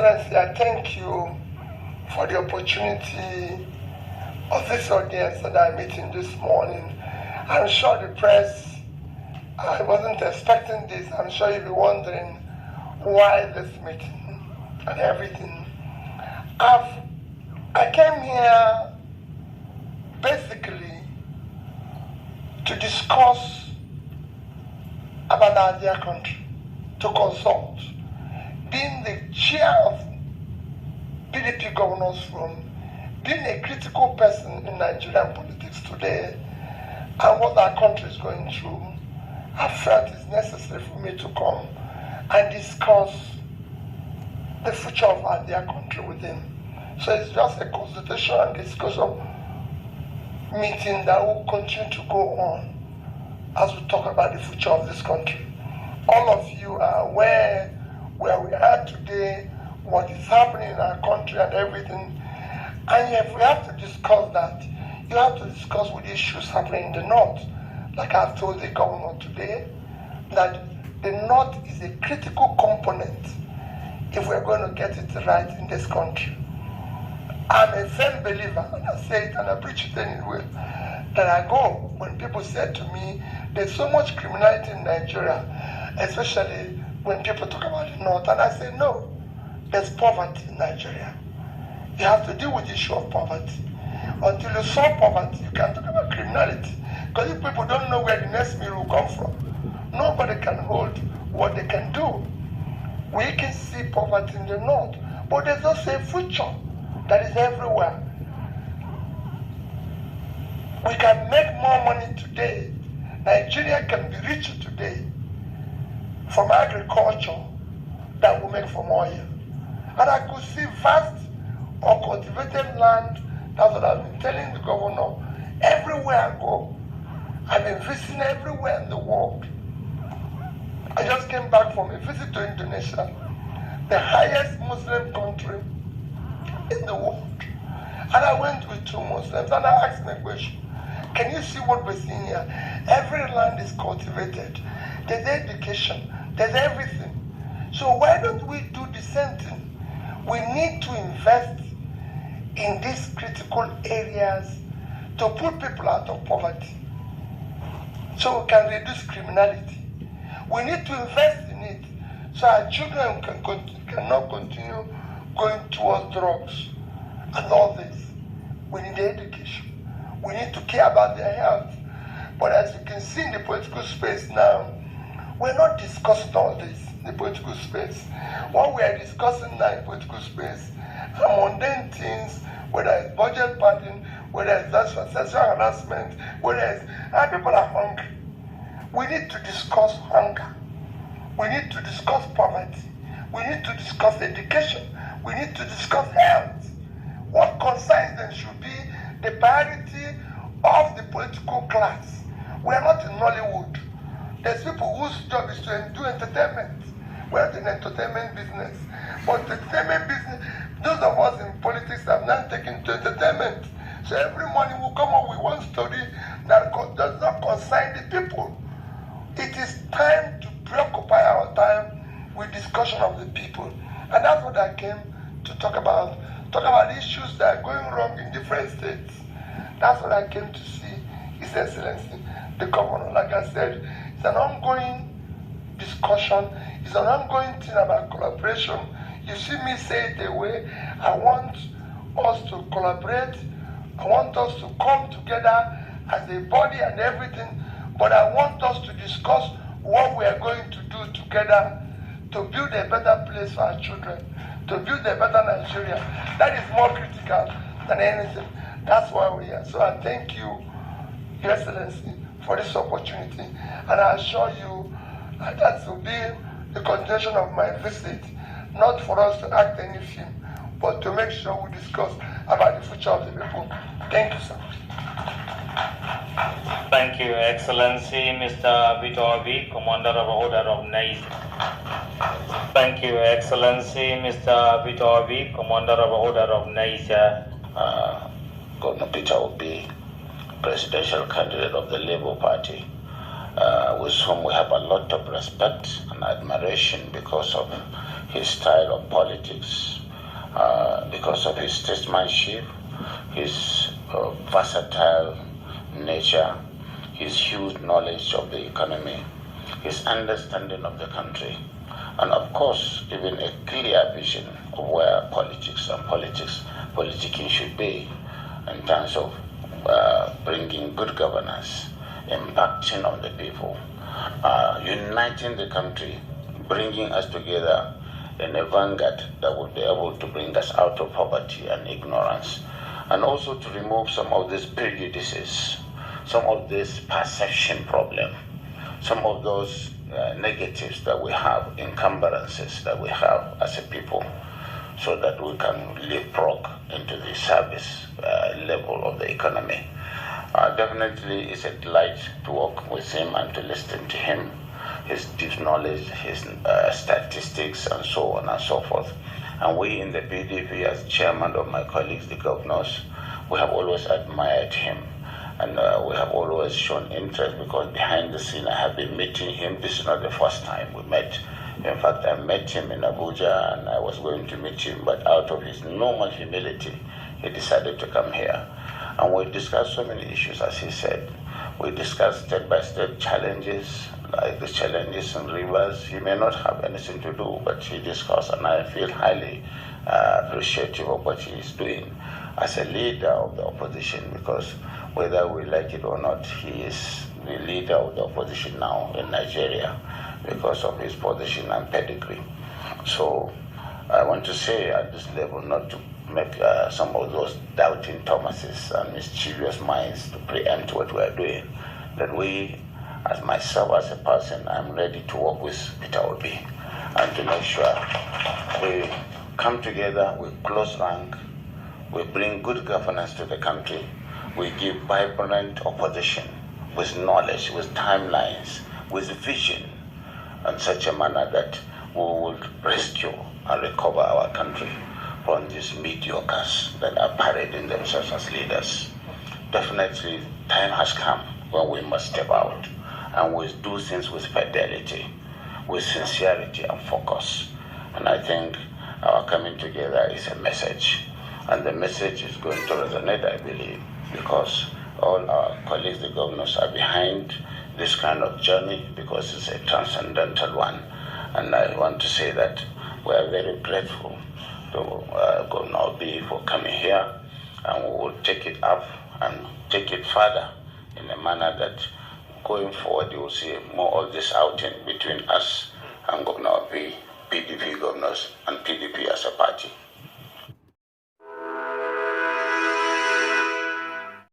Excellency, I thank you for the opportunity of this audience that I'm meeting this morning. I'm sure the press, I wasn't expecting this. I'm sure you'll be wondering why this meeting and everything. I came here basically to discuss about our dear country, to consult. Being the chair of PDP Governors Forum, being a critical person in Nigerian politics today, and what our country is going through, I felt it's necessary for me to come and discuss the future of our dear country with him. So it's just a consultation and discussion meeting that will continue to go on as we talk about the future of this country. All of you are aware where we are today, what is happening in our country and everything. And if we have to discuss that, you have to discuss with issues happening in the north. Like I've told the governor today, that the north is a critical component if we're going to get it right in this country. I'm a firm believer, and I say it and I preach it anyway, that I go when people say to me, there's so much criminality in Nigeria, especially when people talk about the north, and I say, no, there's poverty in Nigeria. You have to deal with the issue of poverty. Until you solve poverty, you can't talk about criminality. Because if people don't know where the next meal will come from, nobody can hold what they can do. We can see poverty in the north, but there's also a future that is everywhere. We can make more money today. Nigeria can be richer today from agriculture than we make from oil. And I could see vast or cultivated land. That's what I've been telling the governor. Everywhere I go, I've been visiting everywhere in the world. I just came back from a visit to Indonesia, the highest Muslim country in the world. And I went with two Muslims and I asked them a question. Can you see what we're seeing here? Every land is cultivated. There's education. There's everything. So why don't we do the same thing? We need to invest in these critical areas to put people out of poverty so we can reduce criminality. We need to invest in it so our children cannot continue going towards drugs and all this. We need education. We need to care about their health. But as you can see in the political space now, we're not discussing all this in the political space. What we are discussing now in political space are mundane things, whether it's budget padding, whether it's sexual harassment, whether it's people are hungry. We need to discuss hunger. We need to discuss poverty. We need to discuss education. We need to discuss health. What concerns them should be the priority of the political class. We are not in Nollywood. There's people whose job is to do entertainment. We're in the entertainment business. But the entertainment business, those of us in politics have not taken to entertainment. So every morning we'll come up with one story that does not concern the people. It is time to preoccupy our time with discussion of the people. And that's what I came to talk about. Talk about issues that are going wrong in different states. That's what I came to see, His Excellency, the governor. Like I said, it's an ongoing discussion. It's an ongoing thing about collaboration. You see me say it the way I want us to collaborate. I want us to come together as a body and everything. But I want us to discuss what we are going to do together to build a better place for our children, to build a better Nigeria. That is more critical than anything. That's why we are. So I thank you, Your Excellency, for this opportunity. And I assure you that will be the continuation of my visit, not for us to act any film, but to make sure we discuss about the future of the people. Thank you, sir. Thank you, Excellency, Mr. Vitovi, Commander of Order of Niger. Thank you, Excellency, Mr. Vitovi, Commander of Order of Niger. Governor Peter Obi, presidential candidate of the Labour Party, with whom we have a lot of respect and admiration because of his style of politics, because of his statesmanship, his versatile nature, his huge knowledge of the economy, his understanding of the country, and of course, even a clear vision of where politics and politicking should be in terms of bringing good governance, impacting on the people, uniting the country, bringing us together in a vanguard that will be able to bring us out of poverty and ignorance, and also to remove some of these prejudices, some of this perception problem, some of those negatives that we have, encumbrances that we have as a people, so that we can leapfrog into the service level of the economy. Definitely it's a delight to work with him and to listen to him, his deep knowledge, his statistics, and so on and so forth. And we in the PDP, as chairman of my colleagues, the governors, we have always admired him. And we have always shown interest, because behind the scene I have been meeting him. This is not the first time we met. In fact, I met him in Abuja and I was going to meet him, but out of his normal humility, he decided to come here. And we discussed so many issues, as he said. We discussed step-by-step challenges, like the challenges in rivers. He may not have anything to do, but he discussed, and I feel highly appreciative of what he is doing as a leader of the opposition, because whether we like it or not, he is the leader of the opposition now in Nigeria because of his position and pedigree. So I want to say at this level, not to make some of those doubting Thomases and mischievous minds to preempt what we are doing, that we, as myself as a person, I'm ready to work with Peter Obi and to make sure we come together with close rank, we bring good governance to the country, we give vibrant opposition with knowledge, with timelines, with vision, in such a manner that we will rescue and recover our country from these mediocres that are parading themselves as leaders. Definitely, time has come when we must step out and we do things with fidelity, with sincerity and focus. And I think our coming together is a message. And the message is going to resonate, I believe, because all our colleagues, the governors, are behind this kind of journey, because it's a transcendental one. And I want to say that we are very grateful to Governor Obi for coming here, and we will take it up and take it further in a manner that going forward you will see more of this outing between us and Governor Obi, PDP governors, and PDP as a party.